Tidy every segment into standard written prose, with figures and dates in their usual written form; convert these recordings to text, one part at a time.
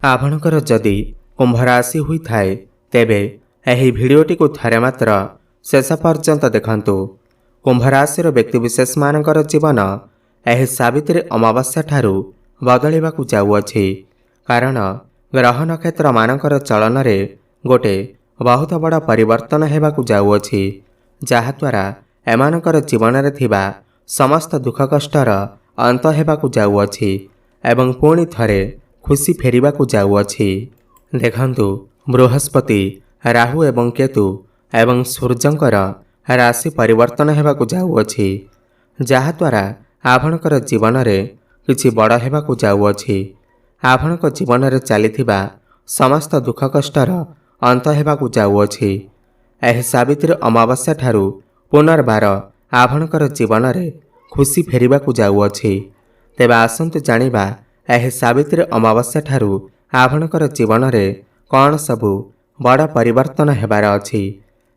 आपणकर जदि कुंभ राशि हुई थाए तेबे एही भिडियोटी को थरे मात्र शेष पर्यंत देखंतु। कुंभ राशि व्यक्तिविशेष मानकर जीवन एही सावित्री अमावास्या ठारू बदलिबाकु जाउअछि। कारण ग्रह नक्षत्र मानकर चलन रे गोटे बहुत बड़ परिवर्तन हेबाकु जाउअछि, जहाद्वारा एमानकर जीवन रे थिबा समस्त दुख कष्टर अंत हेबाकु जाउअछि एवं पुणी थरे खुशी फेरिबाकु जाउअछि। देखंतु बृहस्पति, राहु एवं केतु एवं सूर्यंकर राशि परिवर्तन हेबाकु जाउअछि, जहाद्वारा आपणकर जीवन रे किछि बड़ हेबाकु जाउअछि। आपणक जीवन रे चलिथिबा समस्त दुख कष्टर अंत हेबाकु जाउअछि। एही सावित्री अमावास्या ठारू पुनर्बार आपणकर जीवन रे खुशी फेरिबाकु जाउअछि। तेबे आसंतु जानिबा एही सावित्री अमावास्या ठारू आपणकर जीवन रे कौन सबु बड़ परिवर्तन हेबार अछि।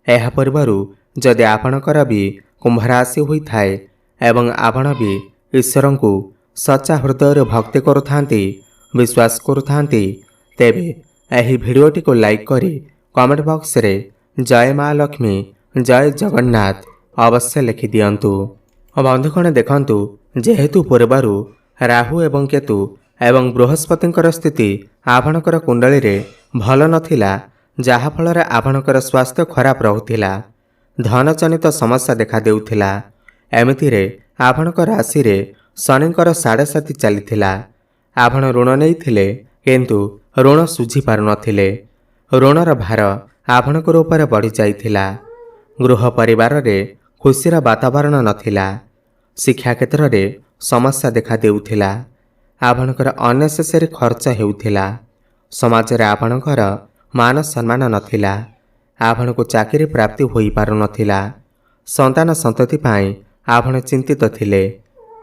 एहा पूर्वरु जदि आपणकर भी कुंभ राशि होई थाए एवं आपण भी ईश्वरंकु सच्चा हृदय भक्ति करुथांती, विश्वास करुथांती, तेबे एही भिडियोटी को लाइक करी कमेंट बॉक्स रे जय मां लक्ष्मी, जय जगन्नाथ अवश्य लिखि दियंतु। बंधुगण देखंतु, जेहेतु पूर्वरु राहु एवं केतु एवं बृहस्पतिंकर स्थिति आपणकर कुंडली रे भल नथिला, जहा फल रे आपणकर स्वास्थ्य खराब रहुथिला, धन जनित समस्या देखा देउथिला। एमिति रे आपणकर राशि रे शनिंकर 7.5 चलिथिला। आपण ऋण नैथिले किंतु ऋण सुझी पारु नथिले। ऋणर भार आपणकर ऊपर बढ़ी जाइथिला। गृह परिवार रे खुशीर वातावरण नथिला। शिक्षा क्षेत्र रे समस्या देखा देउथिला। आपणकर अनेसेसरी खर्च हेउथिला। समाज रे आपणकर मान सम्मान नथिला। आपणको चाकरी प्राप्ति होई पारु नथिला। संतान संतति पाई आपण चिंतित थिले।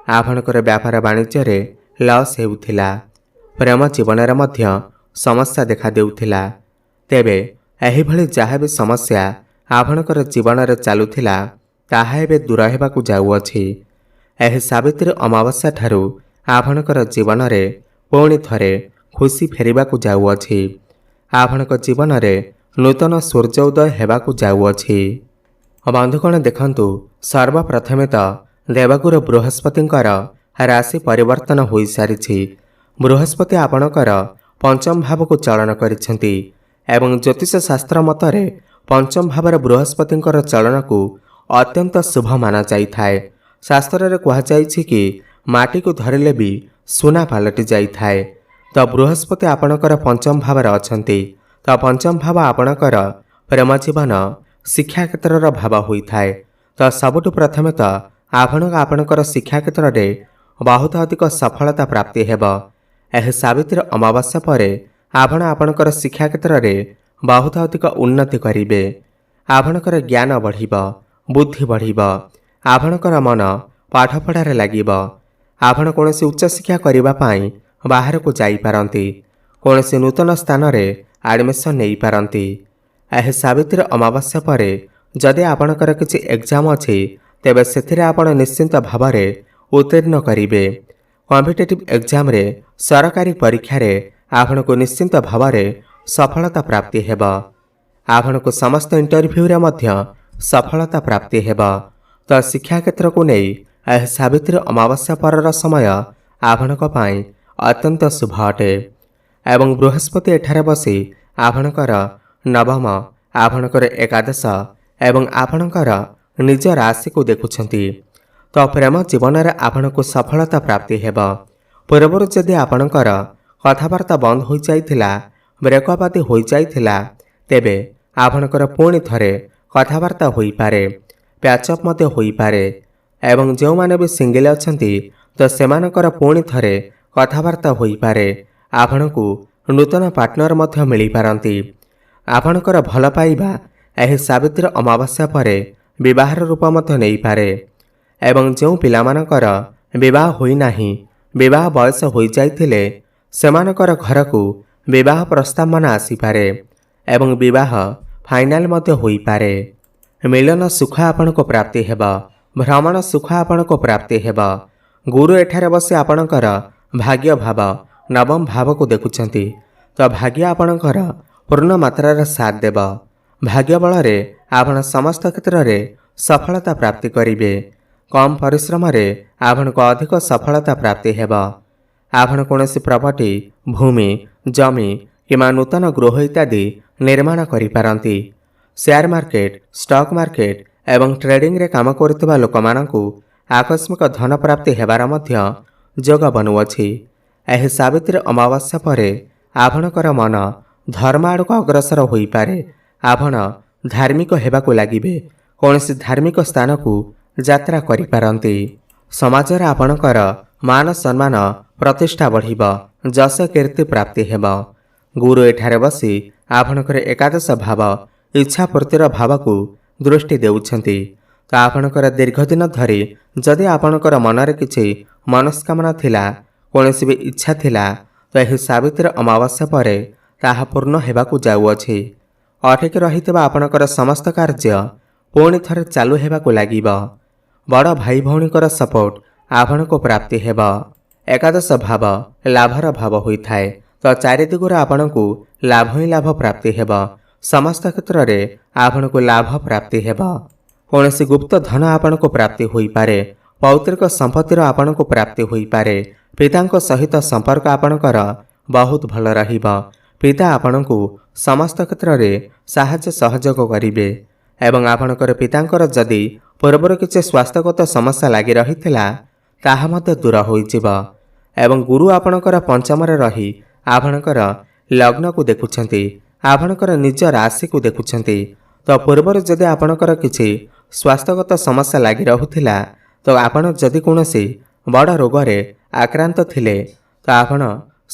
आपणकर व्यापार वाणिज्य रे लॉस हेउथिला। प्रेम जीवन रे मध्य समस्या देखा देउथिला। तेबे एही भली जहा भी समस्या आपणकर जीवन रे चालुथिला, ताहा एबे दूर हेबाकु जाउअछि। एही सावित्री अमावास्या ठारू आपणकर जीवन रे पुणी थरे खुशी फेरिबाकु जाउअछि। आपणक जीवन रे नूतन सूर्य उदय हेबाकु जाउअछि। बंधुगण देखंतु, सर्वप्रथमे तो देवगुरु बृहस्पतिंकर राशि परिवर्तन होई सारिछि। बृहस्पति आपणकर पंचम भाव को चलन करिसेंति एवं ज्योतिष शास्त्र मतरे पंचम भाव बृहस्पतिंकर चलन को अत्यंत शुभ माना जाइथाए। शास्त्र रे कहा जाइछि कि माटी को धरिले भी सुना पालटि जाइथाए। तो बृहस्पति आपणकर पंचम भाव अछंति, तो पंचम भाव आपणकर प्रेम जीवन, शिक्षा क्षेत्र भाव होइथाए। तो सबुठु प्रथमे तो आपणकर शिक्षा क्षेत्र रे बहुत अधिक सफलता प्राप्ति हेबो। एही सावित्री अमावास्या परे आपणकर शिक्षा क्षेत्र रे बहुत अधिक उन्नति करिवे। आपणकर ज्ञान बढ़िबो, बुद्धि बढ़िबो। आपणकर मन पाठ पढ़ारे लागिबो। आपण कोनोसी उच्च शिक्षा करिबा पाई बाहर को जाई पारंती। कोनोसी नूतन स्थान रे एडमिशन नेई पारंती। एही सावित्री अमावास्या परे जदि आपणकर किछि एग्जाम अछि, तेबे सेथिरे आपण निश्चिंत भावरे उत्तीर्ण करिवे। कॉम्पिटिटिव एग्जाम रे, सरकारी परीक्षा रे आपण को निश्चिंत भावरे सफलता प्राप्ति हेबो। आपण को समस्त इंटरव्यू रे मध्य सफलता प्राप्ति हेबो। तो शिक्षा क्षेत्र को नहीं एही सावित्री अमावास्या परर समय आपणक पाई अत्यंत शुभ अटे। एवं बृहस्पति एठारे बसी आपणकर नवम, आपणकर एकादश एवं आपणकर निज राशि को देखुछंती। तो प्रेम जीवन रे आपणको सफलता प्राप्ति हेबो। पूर्वरु जदि आपणकर कथावार्ता बंद हो जाइथिला, ब्रेकअप आदि हो जाइथिला, तेबे आपणकर पुणी थरे कथावार्ता होई पारे, पैचअप मते होई पारे। एवं जो माने भी सिंगल अछंती, तो सेमानकर पुणी थरे कथावार्ता होई पारे। आपणको नूतन पार्टनर मध्य मिली पारंती। आपणकर भल पाइबा एही सावित्री अमावास्या परे विवाहर रूप मध्य नेई पारे। एवं जो पिलामानकर विवाह होई नाही, विवाह बयस होई जाइथिले, सेमानकर घर को विवाह प्रस्ताव मान आसी पारे एवं विवाह फाइनाल मध्य होई पारे। मिलन सुख आपण को प्राप्ति हेबा। भ्रमण सुख आपण को प्राप्ति हेबा। गुरु एठारे बसी आपणकर भाग्य भाव नवम भाव को देखुछंती, ତ ଭାଗ୍ୟ ଆପଣଙ୍କର ପୂର୍ଣ୍ଣ ମାତ୍ରାରେ ସାଥ ଦେବ। ଭାଗ୍ୟ ବଳରେ ଆପଣ ସମସ୍ତ କ୍ଷେତ୍ରରେ ସଫଳତା ପ୍ରାପ୍ତି କରିବେ। କମ୍ ପରିଶ୍ରମରେ ଆପଣଙ୍କୁ ଅଧିକ ସଫଳତା ପ୍ରାପ୍ତି ହେବ। ଆପଣ କୌଣସି ପ୍ରପର୍ଟି, ଭୂମି, ଜମି କିମ୍ବା ନୂତନ ଗୃହ ଇତ୍ୟାଦି ନିର୍ମାଣ କରିପାରନ୍ତି। ସେୟାର ମାର୍କେଟ, ଷ୍ଟକ୍ ମାର୍କେଟ ଏବଂ ଟ୍ରେଡିଂରେ କାମ କରୁଥିବା ଲୋକମାନଙ୍କୁ ଆକସ୍ମିକ ଧନ ପ୍ରାପ୍ତି ହେବାର ମଧ୍ୟ ଯୋଗ ବନୁଅଛି। ଏହି ସାବିତ୍ରୀ ଅମାବାସ୍ୟା ପରେ ଆପଣଙ୍କର ମନ ଧର୍ମ ଆଡ଼କୁ ଅଗ୍ରସର ହୋଇପାରେ। ଆପଣ ଧାର୍ମିକ ହେବାକୁ ଲାଗିବେ। କୌଣସି ଧାର୍ମିକ ସ୍ଥାନକୁ ଯାତ୍ରା କରିପାରନ୍ତି। ସମାଜରେ ଆପଣଙ୍କର ମାନ ସମ୍ମାନ ପ୍ରତିଷ୍ଠା ବଢ଼ିବ। ଯଶ କୀର୍ତ୍ତି ପ୍ରାପ୍ତି ହେବ। ଗୁରୁ ଏଠାରେ ବସି ଆପଣଙ୍କର ଏକାଦଶ ଭାବ ଇଚ୍ଛା ପୂର୍ତ୍ତିର ଭାବକୁ ଦୃଷ୍ଟି ଦେଉଛନ୍ତି। ତ ଆପଣଙ୍କର ଦୀର୍ଘଦିନ ଧରି ଯଦି ଆପଣଙ୍କର ମନରେ କିଛି ମନସ୍କାମନା ଥିଲା, କୌଣସି ବି ଇଚ୍ଛା ଥିଲା, ତ ଏହି ସାବିତ୍ରୀ ଅମାବାସ୍ୟା ପରେ ତାହା ପୂର୍ଣ୍ଣ ହେବାକୁ ଯାଉଅଛି। ଅଟକି ରହିଥିବା ଆପଣଙ୍କର ସମସ୍ତ କାର୍ଯ୍ୟ ପୁଣି ଥରେ ଚାଲୁ ହେବାକୁ ଲାଗିବ। ବଡ଼ ଭାଇ ଭଉଣୀଙ୍କର ସପୋର୍ଟ ଆପଣଙ୍କୁ ପ୍ରାପ୍ତି ହେବ। ଏକାଦଶ ଭାବ ଲାଭର ଭାବ ହୋଇଥାଏ। ତ ଚାରିଦିଗରୁ ଆପଣଙ୍କୁ ଲାଭ ହିଁ ଲାଭ ପ୍ରାପ୍ତି ହେବ। ସମସ୍ତ କ୍ଷେତ୍ରରେ ଆପଣଙ୍କୁ ଲାଭ ପ୍ରାପ୍ତି ହେବ। କୌଣସି ଗୁପ୍ତ ଧନ ଆପଣଙ୍କୁ ପ୍ରାପ୍ତି ହୋଇପାରେ। ପୈତୃକ ସମ୍ପତ୍ତିର ଆପଣଙ୍କୁ ପ୍ରାପ୍ତି ହୋଇପାରେ। ପିତାଙ୍କ ସହିତ ସମ୍ପର୍କ ଆପଣଙ୍କର ବହୁତ ଭଲ ରହିବ। ପିତା ଆପଣଙ୍କୁ ସମସ୍ତ କ୍ଷେତ୍ରରେ ସାହାଯ୍ୟ ସହଯୋଗ କରିବେ ଏବଂ ଆପଣଙ୍କର ପିତାଙ୍କର ଯଦି ପୂର୍ବରୁ କିଛି ସ୍ୱାସ୍ଥ୍ୟଗତ ସମସ୍ୟା ଲାଗି ରହିଥିଲା, ତାହା ମଧ୍ୟ ଦୂର ହୋଇଯିବ। ଏବଂ ଗୁରୁ ଆପଣଙ୍କର ପଞ୍ଚମରେ ରହି ଆପଣଙ୍କର ଲଗ୍ନକୁ ଦେଖୁଛନ୍ତି, ଆପଣଙ୍କର ନିଜ ରାଶିକୁ ଦେଖୁଛନ୍ତି। ତ ପୂର୍ବରୁ ଯଦି ଆପଣଙ୍କର କିଛି ସ୍ୱାସ୍ଥ୍ୟଗତ ସମସ୍ୟା ଲାଗି ରହୁଥିଲା, ତ ଆପଣ ଯଦି କୌଣସି ବଡ଼ ରୋଗରେ ଆକ୍ରାନ୍ତ ଥିଲେ, ତ ଆପଣ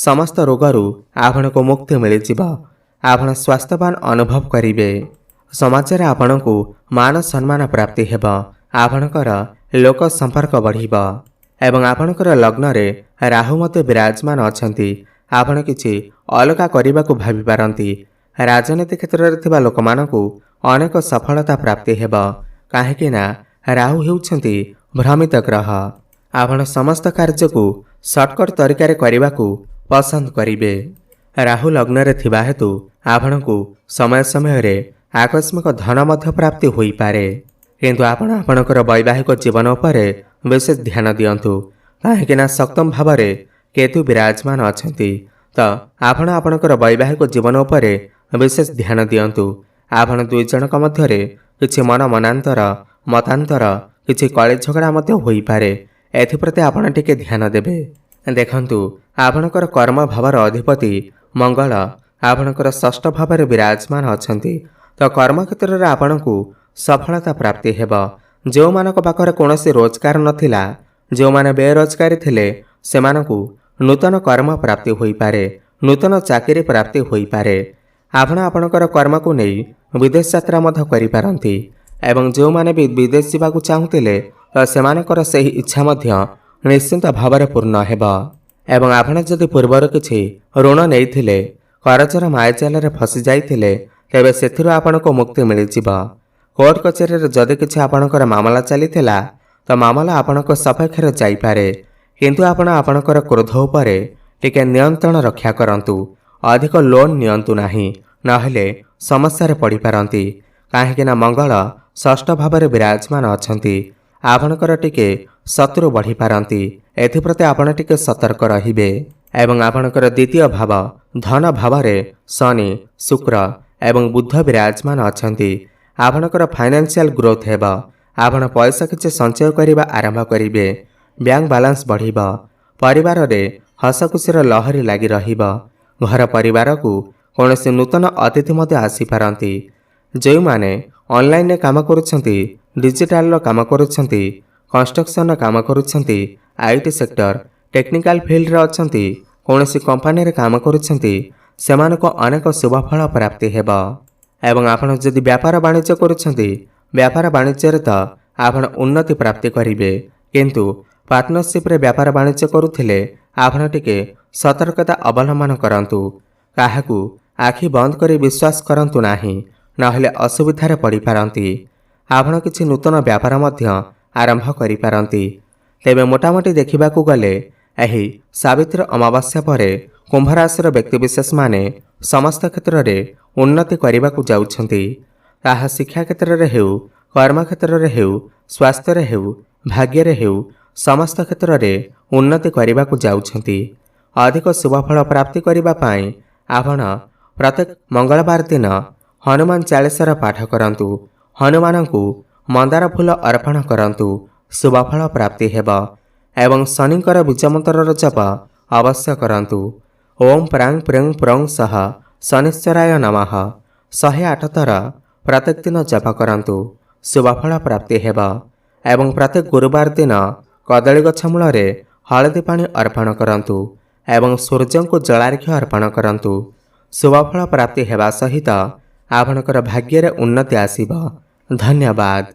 ସମସ୍ତ ରୋଗରୁ ଆପଣଙ୍କୁ ମୁକ୍ତି ମିଳିଯିବ। ଆପଣ ସ୍ୱାସ୍ଥ୍ୟବାନ ଅନୁଭବ କରିବେ। ସମାଜରେ ଆପଣଙ୍କୁ ମାନ ସମ୍ମାନ ପ୍ରାପ୍ତି ହେବ। ଆପଣଙ୍କର ଲୋକ ସମ୍ପର୍କ ବଢ଼ିବ ଏବଂ ଆପଣଙ୍କର ଲଗ୍ନରେ ରାହୁ ମଧ୍ୟ ବିରାଜମାନ ଅଛନ୍ତି। ଆପଣ କିଛି ଅଲଗା କରିବାକୁ ଭାବିପାରନ୍ତି। ରାଜନୀତି କ୍ଷେତ୍ରରେ ଥିବା ଲୋକମାନଙ୍କୁ ଅନେକ ସଫଳତା ପ୍ରାପ୍ତି ହେବ। କାହିଁକି ନା ରାହୁ ହେଉଛନ୍ତି ଭ୍ରମିତ ଗ୍ରହ। ଆପଣ ସମସ୍ତ କାର୍ଯ୍ୟକୁ ସର୍ଟକଟ୍ ତରିକାରେ କରିବାକୁ ପସନ୍ଦ କରିବେ। ରାହୁ ଲଗ୍ନରେ ଥିବା ହେତୁ ଆପଣଙ୍କୁ ସମୟ ସମୟରେ ଆକସ୍ମିକ ଧନ ମଧ୍ୟ ପ୍ରାପ୍ତି ହୋଇପାରେ। କିନ୍ତୁ ଆପଣ ଆପଣଙ୍କର ବୈବାହିକ ଜୀବନ ଉପରେ ବିଶେଷ ଧ୍ୟାନ ଦିଅନ୍ତୁ। କାହିଁକି ନା ସପ୍ତମ ଭାବରେ କେତୁ ବିରାଜମାନ ଅଛନ୍ତି। ତ ଆପଣ ଆପଣଙ୍କର ବୈବାହିକ ଜୀବନ ଉପରେ ବିଶେଷ ଧ୍ୟାନ ଦିଅନ୍ତୁ। ଆପଣ ଦୁଇ ଜଣଙ୍କ ମଧ୍ୟରେ କିଛି ମନାନ୍ତର, ମତାନ୍ତର, କିଛି କଳି ଝଗଡ଼ା ମଧ୍ୟ ହୋଇପାରେ। ଏଥିପ୍ରତି ଆପଣ ଟିକେ ଧ୍ୟାନ ଦେବେ। ଦେଖନ୍ତୁ, ଆପଣଙ୍କର କର୍ମ ଭାବର ଅଧିପତି ମଙ୍ଗଳ ଆପଣଙ୍କର ଷଷ୍ଠ ଭାବରେ ବିରାଜମାନ ଅଛନ୍ତି। ତ କର୍ମକ୍ଷେତ୍ରରେ ଆପଣଙ୍କୁ ସଫଳତା ପ୍ରାପ୍ତି ହେବ। ଯେଉଁମାନଙ୍କ ପାଖରେ କୌଣସି ରୋଜଗାର ନଥିଲା, ଯେଉଁମାନେ ବେରୋଜଗାରୀ ଥିଲେ, ସେମାନଙ୍କୁ ନୂତନ କର୍ମ ପ୍ରାପ୍ତି ହୋଇପାରେ। ନୂତନ ଚାକିରି ପ୍ରାପ୍ତି ହୋଇପାରେ। ଆପଣ ଆପଣଙ୍କର କର୍ମକୁ ନେଇ ବିଦେଶ ଯାତ୍ରା ମଧ୍ୟ କରିପାରନ୍ତି ଏବଂ ଯେଉଁମାନେ ବି ବିଦେଶ ଯିବାକୁ ଚାହୁଁଥିଲେ, ତ ସେମାନଙ୍କର ସେହି ଇଚ୍ଛା ମଧ୍ୟ ନିଶ୍ଚିନ୍ତ ଭାବରେ ପୂର୍ଣ୍ଣ ହେବ। ଏବଂ ଆପଣ ଯଦି ପୂର୍ବରୁ କିଛି ଋଣ ନେଇଥିଲେ, କରଜର ମାୟାଜାଲରେ ଫସି ଯାଇଥିଲେ, ତେବେ ସେଥିରୁ ଆପଣଙ୍କୁ ମୁକ୍ତି ମିଳିଯିବ। କୋର୍ଟ କଚେରୀରେ ଯଦି କିଛି ଆପଣଙ୍କର ମାମଲା ଚାଲିଥିଲା, ତ ମାମଲା ଆପଣଙ୍କ ସପକ୍ଷରେ ଯାଇପାରେ। କିନ୍ତୁ ଆପଣ ଆପଣଙ୍କର କ୍ରୋଧ ଉପରେ ଟିକେ ନିୟନ୍ତ୍ରଣ ରକ୍ଷା କରନ୍ତୁ। ଅଧିକ ଲୋନ୍ ନିଅନ୍ତୁ ନାହିଁ, ନହେଲେ ସମସ୍ୟାରେ ପଡ଼ିପାରନ୍ତି। କାହିଁକି ନା ମଙ୍ଗଳ ଷଷ୍ଠ ଭାବରେ ବିରାଜମାନ ଅଛନ୍ତି। ଆପଣଙ୍କର ଟିକେ ଶତ୍ରୁ ବଢ଼ିପାରନ୍ତି। ଏଥିପ୍ରତି ଆପଣ ଟିକେ ସତର୍କ ରହିବେ। ଏବଂ ଆପଣଙ୍କର ଦ୍ୱିତୀୟ ଭାବ ଧନ ଭାବରେ ଶନି, ଶୁକ୍ର ଏବଂ ବୁଧ ବିରାଜମାନ ଅଛନ୍ତି। ଆପଣଙ୍କର ଫାଇନାନ୍ସିଆଲ ଗ୍ରୋଥ ହେବ। ଆପଣ ପଇସା କିଛି ସଞ୍ଚୟ କରିବା ଆରମ୍ଭ କରିବେ। ବ୍ୟାଙ୍କ ବାଲାନ୍ସ ବଢ଼ିବ। ପରିବାରରେ ହସଖୁସିର ଲହରୀ ଲାଗି ରହିବ। ଘର ପରିବାରକୁ କୌଣସି ନୂତନ ଅତିଥି ମଧ୍ୟ ଆସିପାରନ୍ତି। ଯେଉଁମାନେ ଅନଲାଇନରେ କାମ କରୁଛନ୍ତି, ଡିଜିଟାଲର କାମ କରୁଛନ୍ତି, କନଷ୍ଟ୍ରକ୍ସନର କାମ କରୁଛନ୍ତି, IT ସେକ୍ଟର, ଟେକ୍ନିକାଲ ଫିଲ୍ଡରେ ଅଛନ୍ତି, କୌଣସି କମ୍ପାନୀରେ କାମ କରୁଛନ୍ତି, ସେମାନଙ୍କୁ ଅନେକ ଶୁଭଫଳ ପ୍ରାପ୍ତି ହେବ। ଏବଂ ଆପଣ ଯଦି ବ୍ୟାପାର ବାଣିଜ୍ୟ କରୁଛନ୍ତି, ବ୍ୟାପାର ବାଣିଜ୍ୟରେ ତ ଆପଣ ଉନ୍ନତି ପ୍ରାପ୍ତି କରିବେ। କିନ୍ତୁ ପାର୍ଟନରସିପ୍ରେ ବ୍ୟାପାର ବାଣିଜ୍ୟ କରୁଥିଲେ ଆପଣ ଟିକେ ସତର୍କତା ଅବଲମ୍ବନ କରନ୍ତୁ। କାହାକୁ ଆଖି ବନ୍ଦ କରି ବିଶ୍ୱାସ କରନ୍ତୁ ନାହିଁ, ନହେଲେ ଅସୁବିଧାରେ ପଡ଼ିପାରନ୍ତି। ଆପଣ କିଛି ନୂତନ ବ୍ୟାପାର ମଧ୍ୟ ଆରମ୍ଭ କରିପାରନ୍ତି। ତେବେ ମୋଟାମୋଟି ଦେଖିବାକୁ ଗଲେ ଏହି ସାବିତ୍ରୀ ଅମାବାସ୍ୟା ପରେ कुंभ राशि व्यक्तिविशेष माने समस्त क्षेत्र में उन्नति करने को जाउछंती। ताहा शिक्षा क्षेत्र में हेउ, कर्म क्षेत्र में हेउ, स्वास्थ्य रे हेउ, भाग्य रे हेउ, समस्त क्षेत्र में उन्नति करने को जाउछंती। अधिक शुभफल प्राप्ति करने पाई आपण प्रत्येक मंगलवार दिन हनुमान चालीसार पाठ करंतु। हनुमान को मंदार फूल अर्पण करंतु, शुभफल प्राप्ति हेब। एवं शनिकर बीजमंत्र जप अवश्य करंतु। ओम प्रांग प्रिंग प्रंग सह शनिश्चराय नमः 108 थर प्रत्येक दिन जप करंतु, शुभफल प्राप्ति हेब। एवं प्रत्येक गुरुवार दिन कदली गछ मूल हलदी पानी अर्पण करंतु एवं सूर्य को जलार्घ्य अर्पण करंतु। शुभफल प्राप्ति हेबा सहित आपणकर भाग्य रे उन्नति आसीब। धन्यवाद।